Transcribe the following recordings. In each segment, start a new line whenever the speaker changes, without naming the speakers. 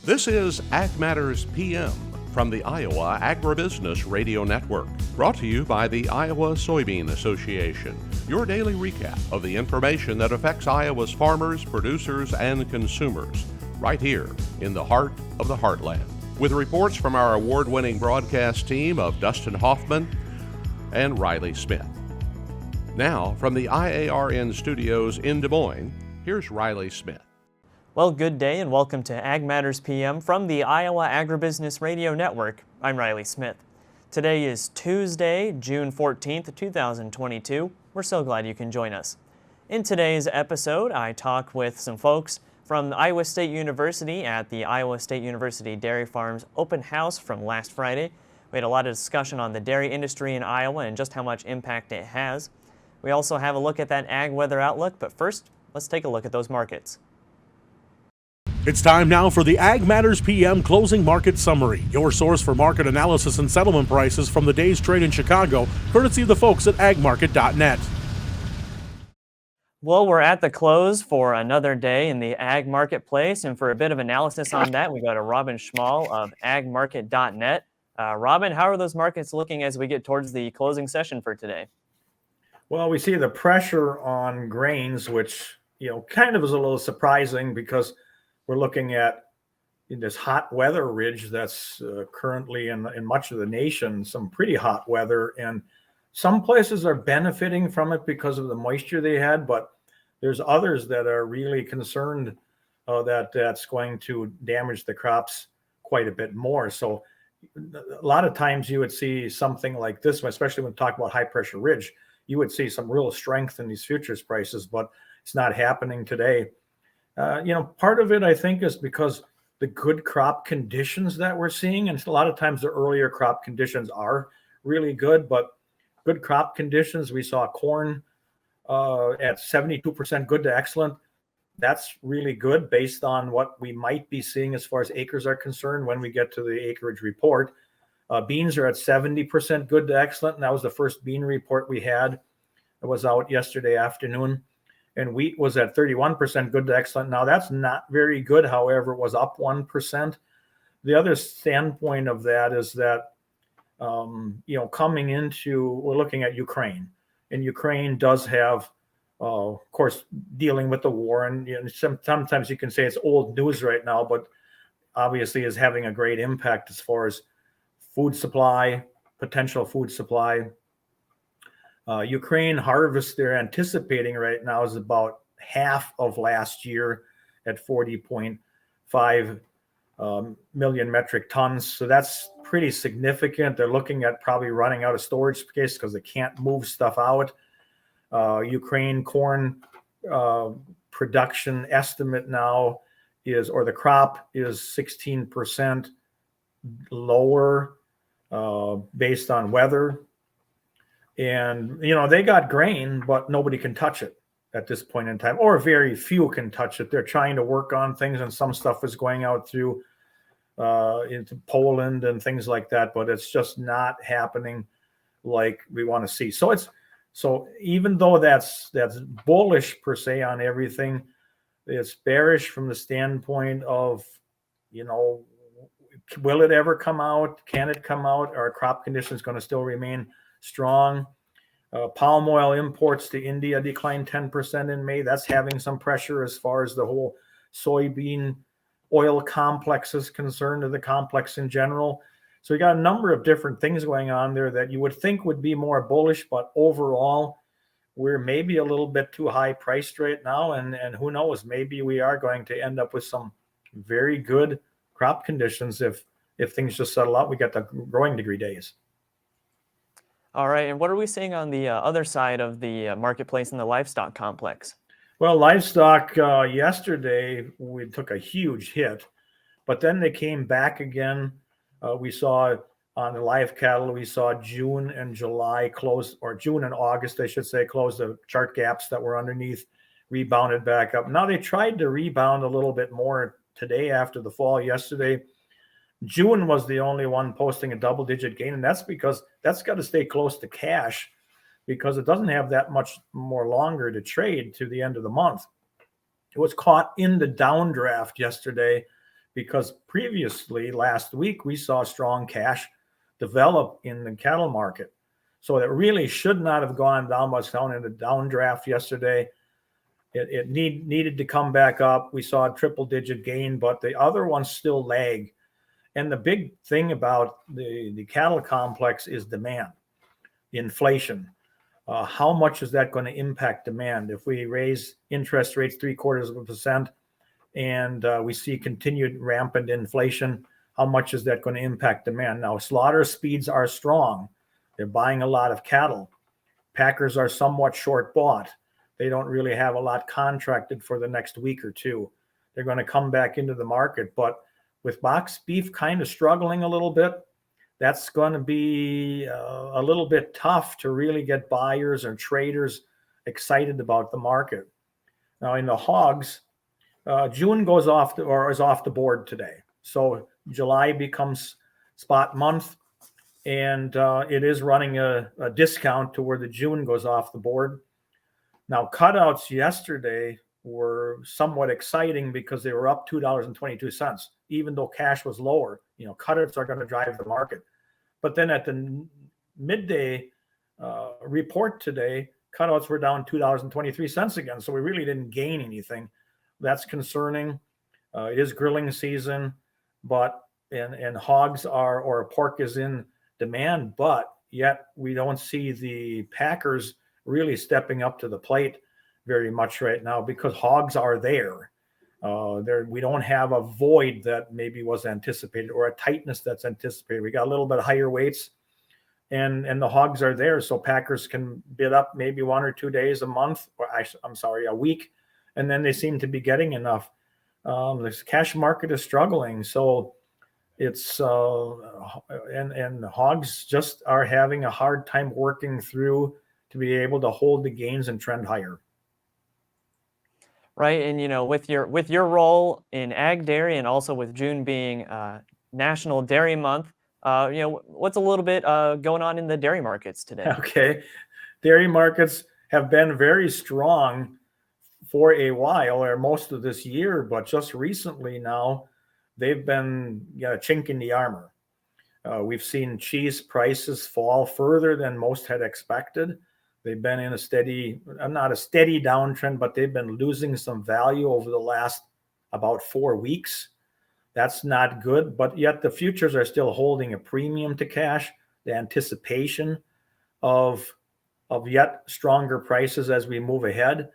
This is Ag Matters PM from the Iowa Agribusiness Radio Network, brought to you by the Iowa Soybean Association, your daily recap of the information that affects Iowa's farmers, producers, and consumers, right here in the heart of the heartland. With reports from our award-winning broadcast team of Dustin Hoffman and Riley Smith. Now, from the IARN studios in Des Moines, here's Riley Smith.
Well, good day and welcome to Ag Matters PM from the Iowa Agribusiness Radio Network. I'm Riley Smith. Today is Tuesday, June 14th, 2022. We're so glad you can join us. In today's episode, I talk with some folks from Iowa State University at the Iowa State University Dairy Farms Open House from last Friday. We had a lot of discussion on the dairy industry in Iowa and just how much impact it has. We also have a look at that ag weather outlook, but first, let's take a look at those markets.
It's time now for the Ag Matters PM Closing Market Summary, your source for market analysis and settlement prices from the day's trade in Chicago, courtesy of the folks at agmarket.net.
Well, we're at the close for another day in the ag marketplace, and for a bit of analysis on that, we go to Robin Schmahl of agmarket.net. Robin, how are those markets looking as we get towards the closing session for today?
Well, we see the pressure on grains, which, kind of is a little surprising because we're looking at this hot weather ridge that's currently in much of the nation, some pretty hot weather. And some places are benefiting from it because of the moisture they had, but there's others that are really concerned that that's going to damage the crops quite a bit more. So a lot of times you would see something like this, especially when we talk about high pressure ridge, you would see some real strength in these futures prices, but it's not happening today. Part of it, I think, is because the good crop conditions that we're seeing, and a lot of times the earlier crop conditions are really good, but good crop conditions, we saw corn at 72% good to excellent. That's really good based on what we might be seeing as far as acres are concerned when we get to the acreage report. Beans are at 70% good to excellent, and that was the first bean report we had. It was out yesterday afternoon. And wheat was at 31% good to excellent. Now, that's not very good. However, it was up 1%. The other standpoint of that is that, coming into, we're looking at Ukraine. And Ukraine does have, of course, dealing with the war. And sometimes you can say it's old news right now, but obviously is having a great impact as far as food supply, potential food supply. Ukraine harvest they're anticipating right now is about half of last year at 40.5 million metric tons. So that's pretty significant. They're looking at probably running out of storage space because they can't move stuff out. Ukraine corn production estimate now is, or the crop is 16% lower based on weather. And, they got grain, but nobody can touch it at this point in time, or very few can touch it. They're trying to work on things, and some stuff is going out through into Poland and things like that, but it's just not happening like we want to see. So even though that's bullish per se on everything, it's bearish from the standpoint of, will it ever come out? Can it come out? Are crop conditions going to still remain strong? Palm oil imports to India declined 10% in May. That's having some pressure as far as the whole soybean oil complex is concerned, or the complex in general. So we got a number of different things going on there that you would think would be more bullish, but overall, we're maybe a little bit too high priced right now. And who knows, maybe we are going to end up with some very good crop conditions if things just settle out. We got the growing degree days.
All right, and what are we seeing on the other side of the marketplace in the livestock complex?
Well, livestock yesterday, we took a huge hit, but then they came back again. We saw on the live cattle, we saw June and July close, or June and August, I should say, close the chart gaps that were underneath, rebounded back up. Now they tried to rebound a little bit more today after the fall yesterday. June was the only one posting a double-digit gain, and that's because that's got to stay close to cash because it doesn't have that much more longer to trade to the end of the month. It was caught in the downdraft yesterday because previously last week we saw strong cash develop in the cattle market. So it really should not have gone down much down in the downdraft yesterday. It needed to come back up. We saw a triple-digit gain, but the other ones still lag. And the big thing about the cattle complex is demand, inflation. How much is that going to impact demand? If we raise interest rates 0.75% and we see continued rampant inflation, how much is that going to impact demand? Now, slaughter speeds are strong. They're buying a lot of cattle. Packers are somewhat short bought. They don't really have a lot contracted for the next week or two. They're going to come back into the market. But with box beef kind of struggling a little bit, that's going to be a little bit tough to really get buyers or traders excited about the market. Now, in the hogs, June goes off is off the board today. So July becomes spot month, and it is running a discount to where the June goes off the board. Now, cutouts yesterday were somewhat exciting because they were up $2.22, even though cash was lower. Cutouts are going to drive the market. But then at the midday report today, cutouts were down $2.23 again. So we really didn't gain anything. That's concerning. It is grilling season, but and hogs or pork is in demand, but yet we don't see the packers really stepping up to the plate very much right now because hogs are there. We don't have a void that maybe was anticipated or a tightness that's anticipated. We got a little bit higher weights, and the hogs are there, so packers can bid up maybe 1 or 2 days a month, or a week, and then they seem to be getting enough. The cash market is struggling, so it's and hogs just are having a hard time working through to be able to hold the gains and trend higher.
Right, and with your role in ag dairy and also with June being National Dairy Month, what's a little bit going on in the dairy markets today?
Okay, dairy markets have been very strong for a while, or most of this year, but just recently now they've been a chink in the armor. We've seen cheese prices fall further than most had expected. They've been in not a steady downtrend, but they've been losing some value over the last about 4 weeks. That's not good, but yet the futures are still holding a premium to cash. The anticipation of yet stronger prices as we move ahead.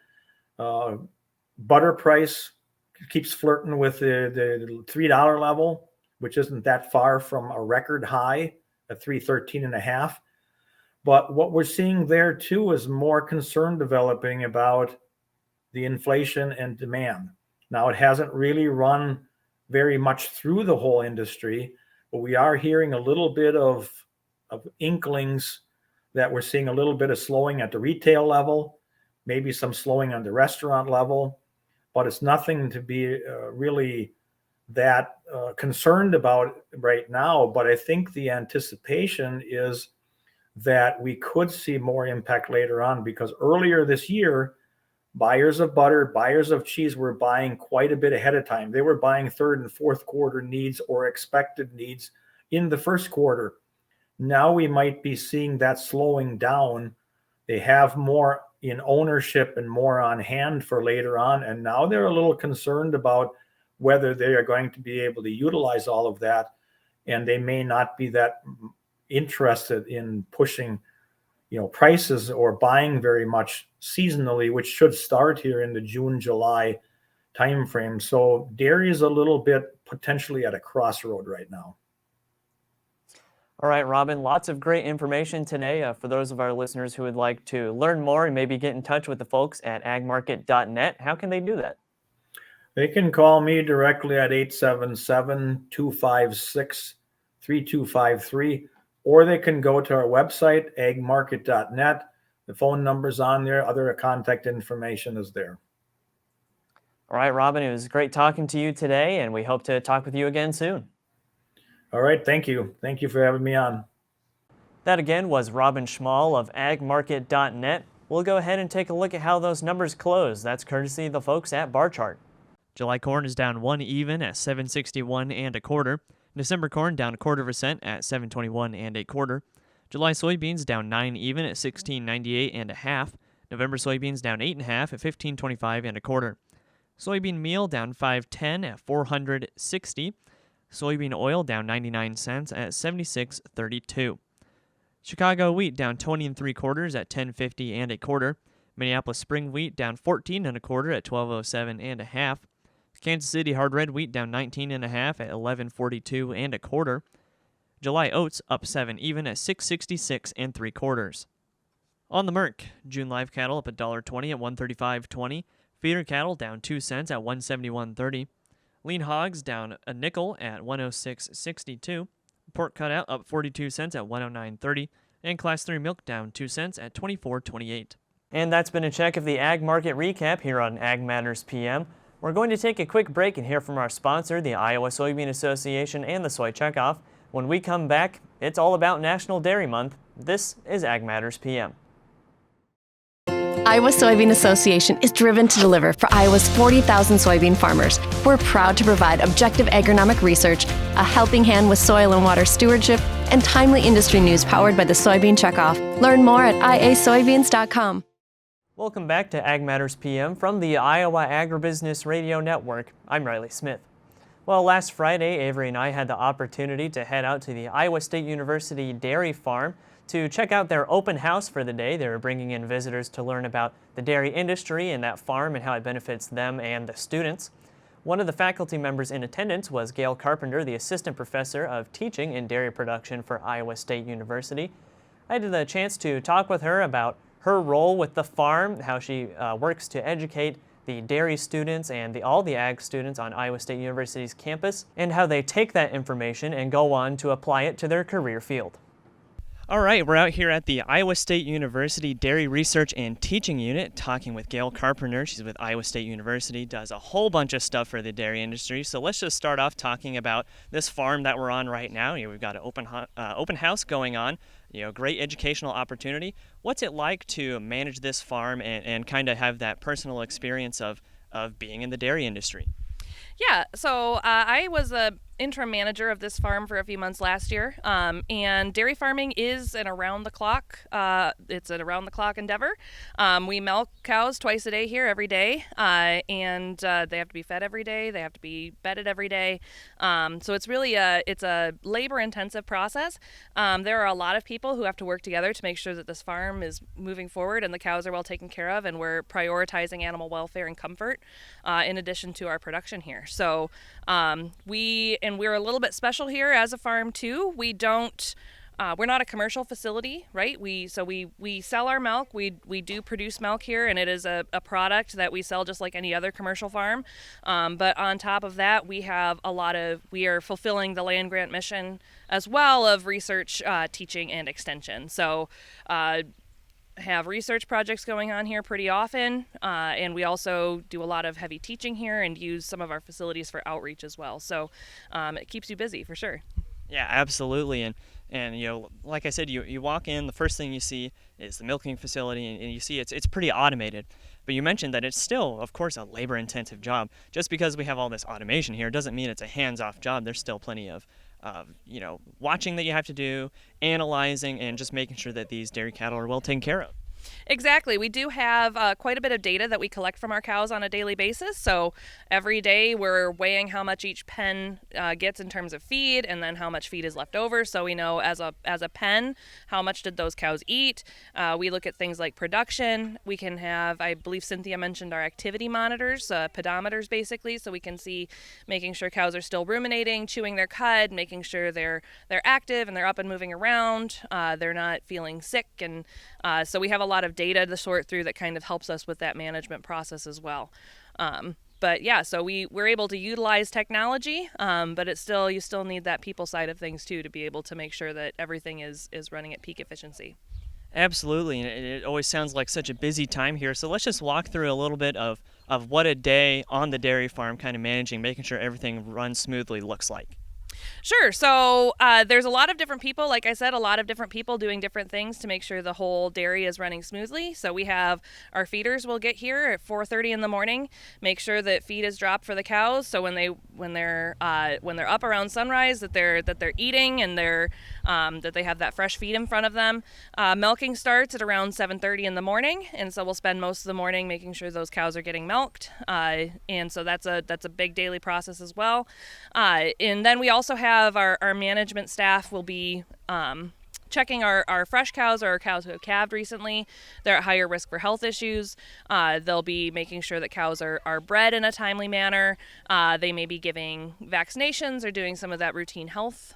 Butter price keeps flirting with the $3 level, which isn't that far from a record high at $3.13.5. But what we're seeing there too is more concern developing about the inflation and demand. Now, it hasn't really run very much through the whole industry, but we are hearing a little bit of inklings that we're seeing a little bit of slowing at the retail level, maybe some slowing on the restaurant level, but it's nothing to be really that concerned about right now. But I think the anticipation is that we could see more impact later on, because earlier this year, buyers of butter, buyers of cheese were buying quite a bit ahead of time. They were buying third and fourth quarter needs or expected needs in the first quarter. Now we might be seeing that slowing down. They have more in ownership and more on hand for later on. And now they're a little concerned about whether they are going to be able to utilize all of that. And they may not be that interested in pushing, prices or buying very much seasonally, which should start here in the June, July timeframe. So dairy is a little bit potentially at a crossroad right now.
All right, Robin, lots of great information today. For those of our listeners who would like to learn more and maybe get in touch with the folks at agmarket.net, how can they do that?
They can call me directly at 877-256-3253, or they can go to our website, agmarket.net. The phone number's on there. Other contact information is there.
All right, Robin, it was great talking to you today, and we hope to talk with you again soon.
All right, thank you. Thank you for having me on.
That again was Robin Schmahl of agmarket.net. We'll go ahead and take a look at how those numbers close. That's courtesy of the folks at Bar Chart. July corn is down 1 even at 7.61 1/4. December corn down 1/4 cent at 7.21 1/4. July soybeans down 9 even at 16.98 1/2. November soybeans down 8.5 at 15.25 1/4. Soybean meal down 5.10 at 460. Soybean oil down 99 cents at 76.32. Chicago wheat down 20 3/4 at 10.50 1/4. Minneapolis spring wheat down 14 1/4 at 12.07 1/2. Kansas City hard red wheat down 19 1/2 at 11.42 1/4. July oats up 7 even at 6.66 3/4. On the Merc, June live cattle up $1.20 at 135.20. Feeder cattle down 2 cents at 171.30. Lean hogs down a nickel at 106.62. Pork cutout up 42 cents at 109.30. And Class 3 milk down 2 cents at 24.28. And that's been a check of the Ag Market Recap here on Ag Matters PM. We're going to take a quick break and hear from our sponsor, the Iowa Soybean Association and the Soy Checkoff. When we come back, it's all about National Dairy Month. This is Ag Matters PM.
Iowa Soybean Association is driven to deliver for Iowa's 40,000 soybean farmers. We're proud to provide objective agronomic research, a helping hand with soil and water stewardship, and timely industry news powered by the Soybean Checkoff. Learn more at iasoybeans.com.
Welcome back to Ag Matters PM from the Iowa Agribusiness Radio Network. I'm Riley Smith. Well, last Friday, Avery and I had the opportunity to head out to the Iowa State University Dairy Farm to check out their open house for the day. They were bringing in visitors to learn about the dairy industry and that farm and how it benefits them and the students. One of the faculty members in attendance was Gail Carpenter, the assistant professor of teaching in dairy production for Iowa State University. I had the chance to talk with her about her role with the farm, how she works to educate the dairy students and all the ag students on Iowa State University's campus, and how they take that information and go on to apply it to their career field. All right, we're out here at the Iowa State University Dairy Research and Teaching Unit talking with Gail Carpenter. She's with Iowa State University, does a whole bunch of stuff for the dairy industry. So let's just start off talking about this farm that we're on right now. We've got an open house going on, great educational opportunity. What's it like to manage this farm and kind of have that personal experience of being in the dairy industry?
Yeah, so I was a interim manager of this farm for a few months last year, and dairy farming is an around-the-clock endeavor. We milk cows twice a day here every day, and they have to be fed every day. They have to be bedded every day. So it's really a labor-intensive process. There are a lot of people who have to work together to make sure that this farm is moving forward and the cows are well taken care of, and we're prioritizing animal welfare and comfort in addition to our production here. So we're a little bit special here as a farm too. We're not a commercial facility, right? We sell our milk. We do produce milk here, and it is a product that we sell just like any other commercial farm. But on top of that, we are fulfilling the land grant mission as well of research, teaching, and extension. So have research projects going on here pretty often, and we also do a lot of heavy teaching here and use some of our facilities for outreach as well. So it keeps you busy for sure.
Yeah, absolutely. And like I said, you walk in, the first thing you see is the milking facility, and you see it's pretty automated. But you mentioned that it's still, of course, a labor-intensive job. Just because we have all this automation here doesn't mean it's a hands-off job. There's still plenty of watching that you have to do, analyzing, and just making sure that these dairy cattle are well taken care of.
Exactly. We do have quite a bit of data that we collect from our cows on a daily basis. So every day we're weighing how much each pen gets in terms of feed, and then how much feed is left over. So we know as a pen, how much did those cows eat. We look at things like production. We can have, I believe Cynthia mentioned our activity monitors, pedometers basically, so we can see making sure cows are still ruminating, chewing their cud, making sure they're active and they're up and moving around. They're not feeling sick, and so we have a lot of data to sort through that kind of helps us with that management process as well. But yeah, so we're able to utilize technology, but you still need that people side of things too to be able to make sure that everything is running at peak efficiency.
Absolutely, and it always sounds like such a busy time here. So let's just walk through a little bit of what a day on the dairy farm kind of managing, making sure everything runs smoothly looks like.
Sure. So there's a lot of different people, like I said, a lot of different people doing different things to make sure the whole dairy is running smoothly. So we have our feeders will get here at 4:30 in the morning, make sure that feed is dropped for the cows. So when they're up around sunrise, that they're eating and that they have that fresh feed in front of them. Milking starts at around 7:30 in the morning, and so we'll spend most of the morning making sure those cows are getting milked. And so that's a big daily process as well. And then we also have our management staff will be checking our fresh cows or our cows who have calved recently. They're at higher risk for health issues. They'll be making sure that cows are bred in a timely manner. They may be giving vaccinations or doing some of that routine health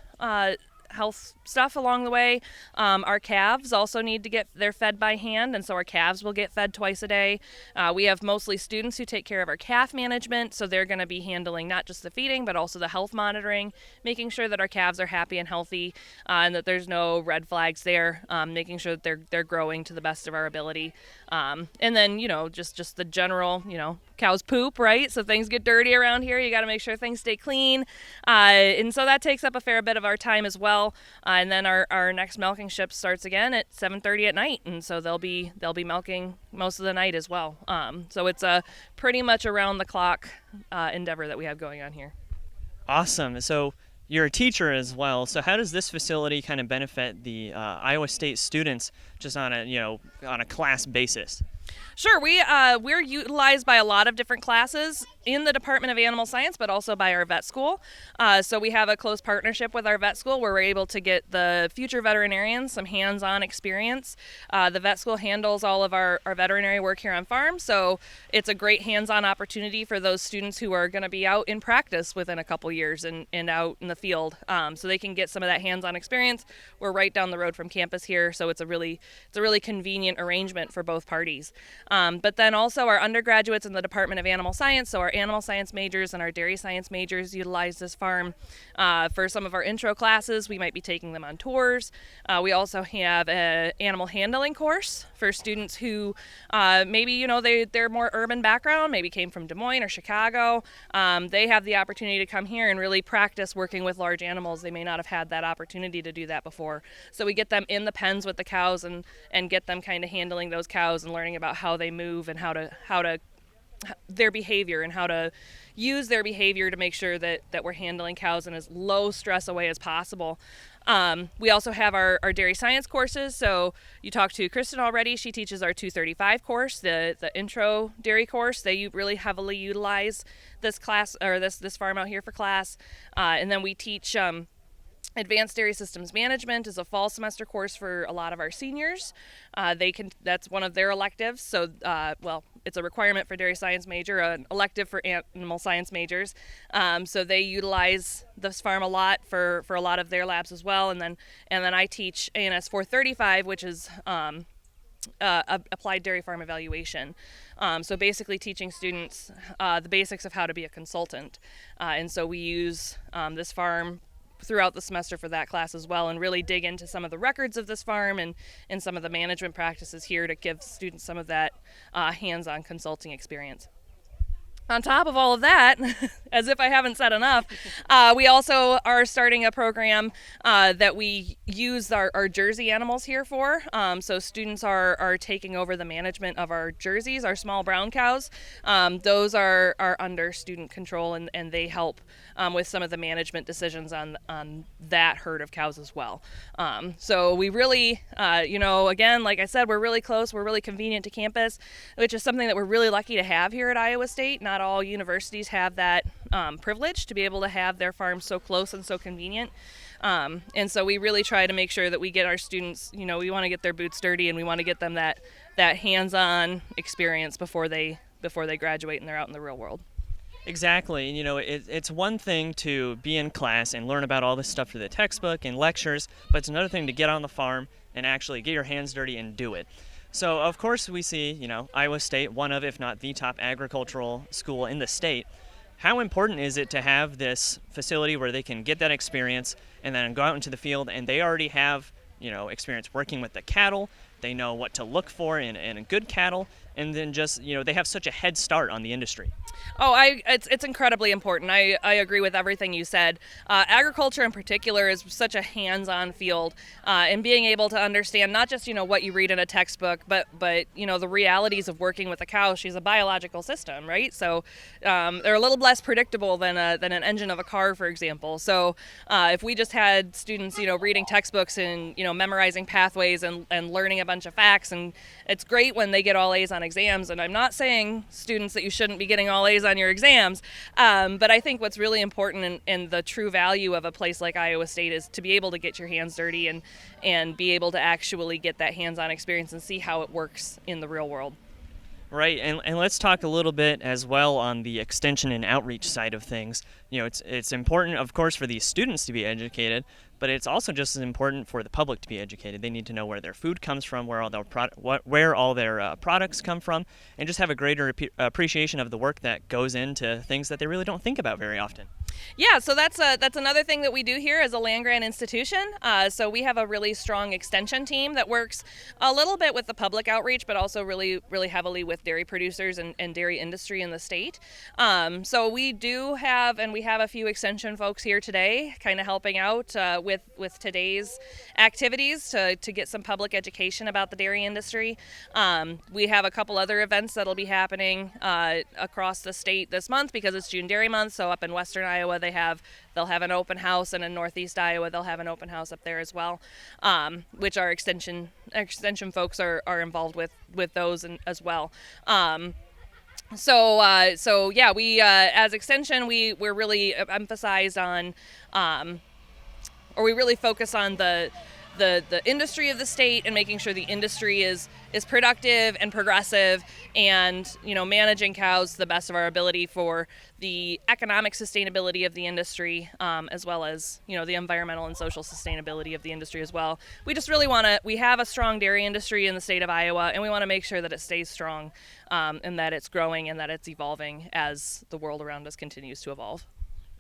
stuff along the way. Our calves also need to they're fed by hand, and so our calves will get fed twice a day. We have mostly students who take care of our calf management, so they're going to be handling not just the feeding but also the health monitoring, making sure that our calves are happy and healthy, and that there's no red flags there, making sure that they're growing to the best of our ability. And then, just the general, cows poop, right? So things get dirty around here. You got to make sure things stay clean. And so that takes up a fair bit of our time as well. And then our next milking shift starts again at 7:30 at night. And so they'll be milking most of the night as well. So it's a pretty much around the clock endeavor that we have going on here.
Awesome. So you're a teacher as well. So how does this facility kind of benefit the Iowa State students just on a class basis?
Sure. We're utilized by a lot of different classes in the Department of Animal Science, but also by our vet school. So we have a close partnership with our vet school where we're able to get the future veterinarians some hands-on experience. The vet school handles all of our veterinary work here on farm, so it's a great hands-on opportunity for those students who are going to be out in practice within a couple years and out in the field, so they can get some of that hands-on experience. We're right down the road from campus here, so it's a really convenient arrangement for both parties. But then also our undergraduates in the Department of Animal Science, so our animal science majors and our dairy science majors utilize this farm for some of our intro classes. We might be taking them on tours. We also have an animal handling course for students who maybe, they're more urban background, maybe came from Des Moines or Chicago. They have the opportunity to come here and really practice working with large animals. They may not have had that opportunity to do that before. So we get them in the pens with the cows and get them kind of handling those cows and learning about how they move and how to their behavior and how to use their behavior to make sure that we're handling cows in as low stress a way as possible. We also have our dairy science courses. So you talked to Kristen already. She teaches our 235 course, the intro dairy course. They really heavily utilize this class or this farm out here for class. And then we teach Advanced Dairy Systems Management is a fall semester course for a lot of our seniors. That's one of their electives. So, it's a requirement for dairy science major, an elective for animal science majors. So they utilize this farm a lot for a lot of their labs as well. And then I teach ANS 435, which is applied dairy farm evaluation. So basically teaching students the basics of how to be a consultant. And so we use this farm throughout the semester for that class as well, and really dig into some of the records of this farm and some of the management practices here to give students some of that hands-on consulting experience. On top of all of that, as if I haven't said enough, we also are starting a program that we use our Jersey animals here for. So students are taking over the management of our Jerseys, our small brown cows. Those are under student control, and they help with some of the management decisions on that herd of cows as well. So we really, again, like I said, we're really close. We're really convenient to campus, which is something that we're really lucky to have here at Iowa State. Not all universities have that privilege to be able to have their farms so close and so convenient. And so we really try to make sure that we get our students, we want to get their boots dirty, and we want to get them that hands-on experience before they graduate and they're out in the real world.
Exactly. It's one thing to be in class and learn about all this stuff through the textbook and lectures, but it's another thing to get on the farm and actually get your hands dirty and do it. So, of course, we see, Iowa State, one of, if not the top agricultural school in the state. How important is it to have this facility where they can get that experience and then go out into the field and they already have, experience working with the cattle, They know what to look for in good cattle, and then just, they have such a head start on the industry.
Oh, it's incredibly important. I agree with everything you said. Agriculture in particular is such a hands-on field, and being able to understand not just what you read in a textbook, but the realities of working with a cow. She's a biological system, right? So they're a little less predictable than an engine of a car, for example. So if we just had students reading textbooks and memorizing pathways and learning a bunch of facts, and it's great when they get all A's on exams. And I'm not saying students that you shouldn't be getting all A's on your exams, but I think what's really important in the true value of a place like Iowa State is to be able to get your hands dirty and be able to actually get that hands-on experience and see how it works in the real world.
Right, and let's talk a little bit as well on the extension and outreach side of things. It's important, of course, for these students to be educated, but it's also just as important for the public to be educated. They need to know where their food comes from, where all their products come from, and just have a greater appreciation of the work that goes into things that they really don't think about very often.
Yeah, so that's another thing that we do here as a land-grant institution. So we have a really strong extension team that works a little bit with the public outreach, but also really, really heavily with dairy producers and dairy industry in the state. So we do have, and we have a few extension folks here today kind of helping out with today's activities to get some public education about the dairy industry. We have a couple other events that'll be happening across the state this month because it's June Dairy Month. So up in Western Iowa, they'll have an open house, and in Northeast Iowa they'll have an open house up there as well, which our extension folks are involved with those as well. So yeah, we as extension we're really emphasized on, or we really focus on the industry of the state and making sure the industry is productive and progressive, and managing cows to the best of our ability for the economic sustainability of the industry, as well as the environmental and social sustainability of the industry as well. We just really we have a strong dairy industry in the state of Iowa, and we want to make sure that it stays strong, and that it's growing and that it's evolving as the world around us continues to evolve.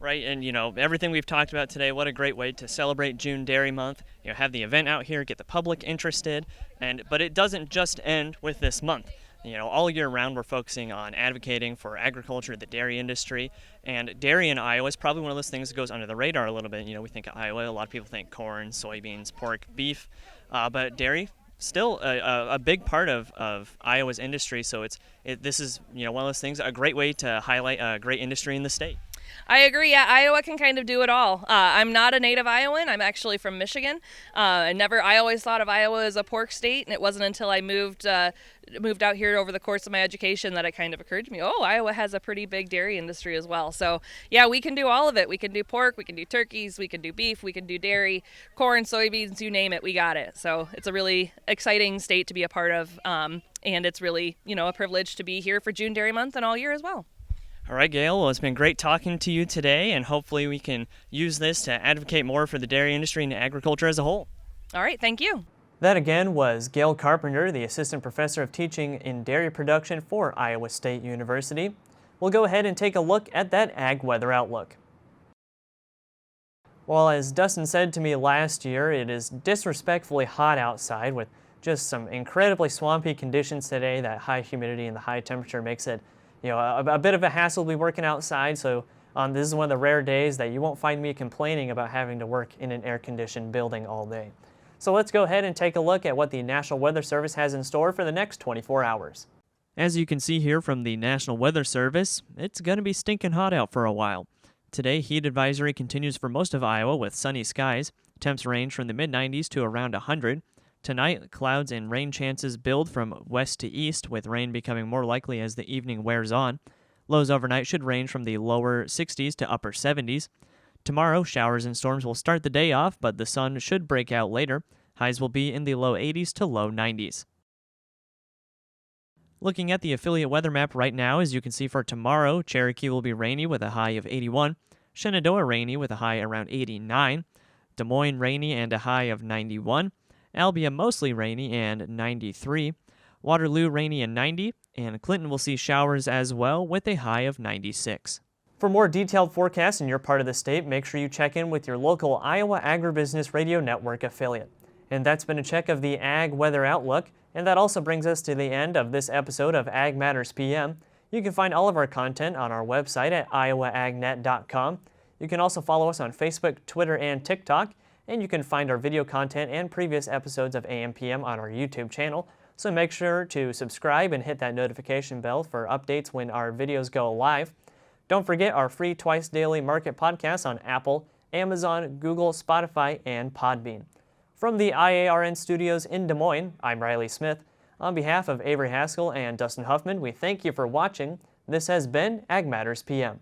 Right, and everything we've talked about today, what a great way to celebrate June Dairy Month. Have the event out here, get the public interested, but it doesn't just end with this month. All year round we're focusing on advocating for agriculture, the dairy industry, and dairy in Iowa is probably one of those things that goes under the radar a little bit. We think of Iowa, a lot of people think corn, soybeans, pork, beef, but dairy, still a big part of Iowa's industry, so this is one of those things, a great way to highlight a great industry in the state.
I agree. Yeah, Iowa can kind of do it all. I'm not a native Iowan. I'm actually from Michigan. I always thought of Iowa as a pork state, and it wasn't until I moved out here over the course of my education that it kind of occurred to me, Iowa has a pretty big dairy industry as well. So yeah, we can do all of it. We can do pork, we can do turkeys, we can do beef, we can do dairy, corn, soybeans, you name it, we got it. So it's a really exciting state to be a part of, and it's really, a privilege to be here for June Dairy Month and all year as well.
All right, Gail, well, it's been great talking to you today, and hopefully we can use this to advocate more for the dairy industry and agriculture as a whole.
All right, thank you.
That again was Gail Carpenter, the Assistant Professor of Teaching in Dairy Production for Iowa State University. We'll go ahead and take a look at that ag weather outlook. Well, as Dustin said to me last year, it is disrespectfully hot outside with just some incredibly swampy conditions today. That high humidity and the high temperature makes it a bit of a hassle to be working outside, so this is one of the rare days that you won't find me complaining about having to work in an air-conditioned building all day. So let's go ahead and take a look at what the National Weather Service has in store for the next 24 hours. As you can see here from the National Weather Service, it's going to be stinking hot out for a while. Today, heat advisory continues for most of Iowa with sunny skies. Temps range from the mid-90s to around 100. Tonight, clouds and rain chances build from west to east, with rain becoming more likely as the evening wears on. Lows overnight should range from the lower 60s to upper 70s. Tomorrow, showers and storms will start the day off, but the sun should break out later. Highs will be in the low 80s to low 90s. Looking at the affiliate weather map right now, as you can see for tomorrow, Cherokee will be rainy with a high of 81. Shenandoah rainy with a high around 89. Des Moines rainy and a high of 91. Albia mostly rainy and 93. Waterloo rainy and 90. And Clinton will see showers as well with a high of 96. For more detailed forecasts in your part of the state, make sure you check in with your local Iowa Agribusiness Radio Network affiliate. And that's been a check of the Ag Weather Outlook, and that also brings us to the end of this episode of Ag Matters PM. You can find all of our content on our website at iowaagnet.com. You can also follow us on Facebook, Twitter, and TikTok, and you can find our video content and previous episodes of AM/PM on our YouTube channel. So make sure to subscribe and hit that notification bell for updates when our videos go live. Don't forget our free twice daily market podcast on Apple, Amazon, Google, Spotify, and Podbean. From the IARN studios in Des Moines, I'm Riley Smith. On behalf of Avery Haskell and Dustin Huffman, we thank you for watching. This has been Ag Matters PM.